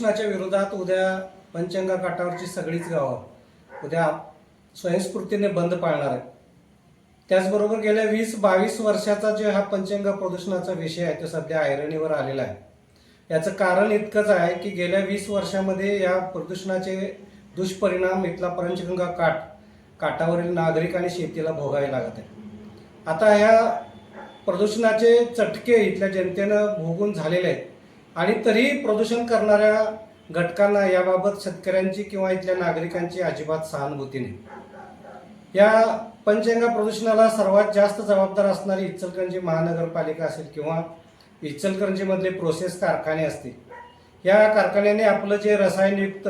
प्रदूषणाच्या विरोधात उद्या पंचगंगा काठावरची सगळीच गावं उद्या स्वयंस्फूर्तीने बंद पाळणार आहेत. त्याचबरोबर गेल्या 20-22 वर्षाचा जे हा पंचगंगा प्रदूषणाचा विषय आहे तो सध्या ऐरणीवर आलेला आहे. याचं कारण इतकंच आहे की गेल्या 20 वर्षामध्ये या प्रदूषणाचे दुष्परिणाम इथला पंचगंगा काठावरील नागरिक आणि शेतीला भोगावे लागत आहे. आता ह्या प्रदूषणाचे चटके इथल्या जनतेनं भोगून झालेले आहेत आणि तरीही प्रदूषण करणाऱ्या घटकांना याबाबत शेतकऱ्यांची किंवा इथल्या नागरिकांची अजिबात सहानुभूती नाही. या पंचगंगा प्रदूषणाला सर्वात जास्त जबाबदार असणारी इचलकरंजी महानगरपालिका असेल किंवा इचलकरंजीमधले प्रोसेस कारखाने असतील. या कारखान्याने आपलं जे रसायनयुक्त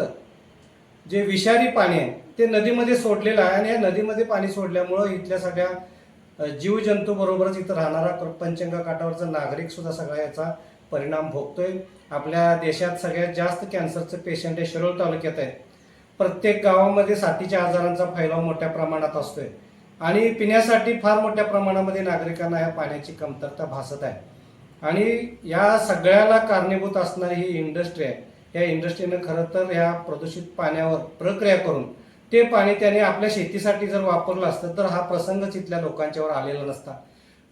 जे विषारी पाणी आहे ते नदीमध्ये सोडलेलं आहे आणि या नदीमध्ये पाणी सोडल्यामुळं इथल्या सगळ्या जीवजंतू बरोबरच इथं राहणारा पंचगंगा काठावरचा नागरिक सुद्धा सगळा याचा परिणाम भोगतोय. आपल्या देशात सगळ्यात जास्त कॅन्सरचे पेशंट हे शिरोळ तालुक्यात आहेत. प्रत्येक गावामध्ये साथीच्या आजारांचा फैलाव मोठ्या प्रमाणात असतोय आणि पिण्यासाठी फार मोठ्या प्रमाणामध्ये नागरिकांना या पाण्याची कमतरता भासत आहे. आणि या सगळ्याला कारणीभूत असणारी ही इंडस्ट्री आहे. या इंडस्ट्रीनं खरं तर या प्रदूषित पाण्यावर प्रक्रिया करून ते पाणी त्याने आपल्या शेतीसाठी जर वापरलं असतं तर हा प्रसंगच इथल्या लोकांच्यावर आलेला नसता.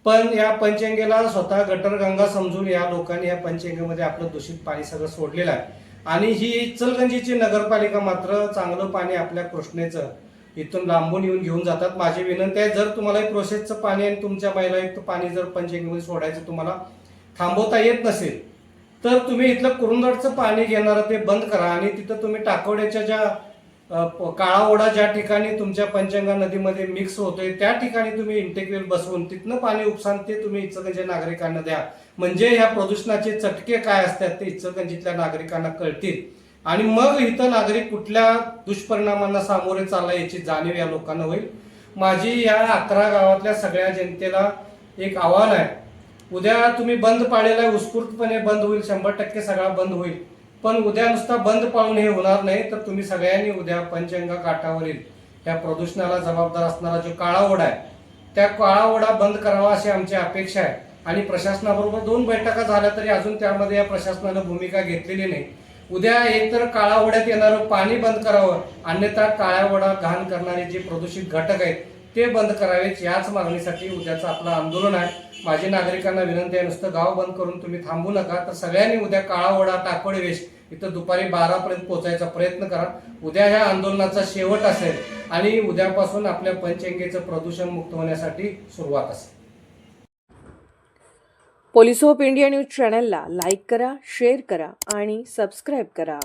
पण या पंचगंगेला स्वतः गटरगंगा समजून या लोकांनी या पंचगंगेमध्ये आपलं दूषित पाणी सगळं सोडलेलं आहे आणि ही इचलकरंजीची नगरपालिका मात्र चांगलं पाणी आपल्या कृष्णेचं इथून लांबून येऊन घेऊन जातात. माझी विनंती आहे, जर तुम्हाला प्रोसेसचं पाणी आणि तुमच्या मैलायुक्त पाणी जर पंचगंगेमध्ये सोडायचं तुम्हाला थांबवता येत नसेल तर तुम्ही इथलं कुरुंदवाडचं पाणी घेणारं ते बंद करा आणि तिथं तुम्ही टाकवड्याच्या ज्या काळा ओढा ज्या ठिकाणी तुमच्या पंचगंगा नदीमध्ये मिक्स होतोय त्या ठिकाणी तुम्ही इंटेकवेल बसवून तिथनं पाणी उपसान ते तुम्ही इचलकरंजी नागरिकांना द्या. म्हणजे ह्या प्रदूषणाचे चटके काय असतात ते इचलकरंजीतल्या नागरिकांना कळतील आणि मग इथं नागरिक कुठल्या दुष्परिणामांना सामोरे चालला याची जाणीव या लोकांना होईल. माझी या 11 गावातल्या सगळ्या जनतेला एक आव्हान आहे, उद्या तुम्ही बंद पाळलेला आहे, उत्स्फूर्तपणे बंद होईल, 100% सगळा बंद होईल. पण उद्या नुसता बंद पाळून हे होणार नाही तर तुम्ही सगळ्यांनी उद्या पंचगंगा काठावरील या प्रदूषणाला जबाबदार असणारा जो काळा ओढा आहे त्या काळा ओढा बंद करावा अशी आमची अपेक्षा आहे. आणि प्रशासनाबरोबर 2 बैठका झाल्या तरी अजून त्यामध्ये या प्रशासनानं भूमिका घेतलेली नाही. उद्या एकतर काळा ओढ्यात येणारं पाणी बंद करावं, अन्यथा काळा ओढा घाण करणारे जे प्रदूषित घटक आहेत ते बंद करावेत. याच मागणीसाठी उद्याचं आपलं आंदोलन आहे. माझी नागरिकांना विनंती आहे, नुसतं गाव बंद करून तुम्ही थांबू नका तर सगळ्यांनी उद्या काळा ओढा टाकवडे वेश इथं दुपारी 12 पर्यंत पोहोचायचा प्रयत्न करा. उद्या ह्या आंदोलनाचा शेवट असेल आणि उद्यापासून आपल्या पंचगंगेचं प्रदूषण मुक्त होण्यासाठी सुरुवात असेल. पोलिस ऑफ इंडिया न्यूज चॅनलला लाईक करा, शेअर करा आणि सबस्क्राईब करा.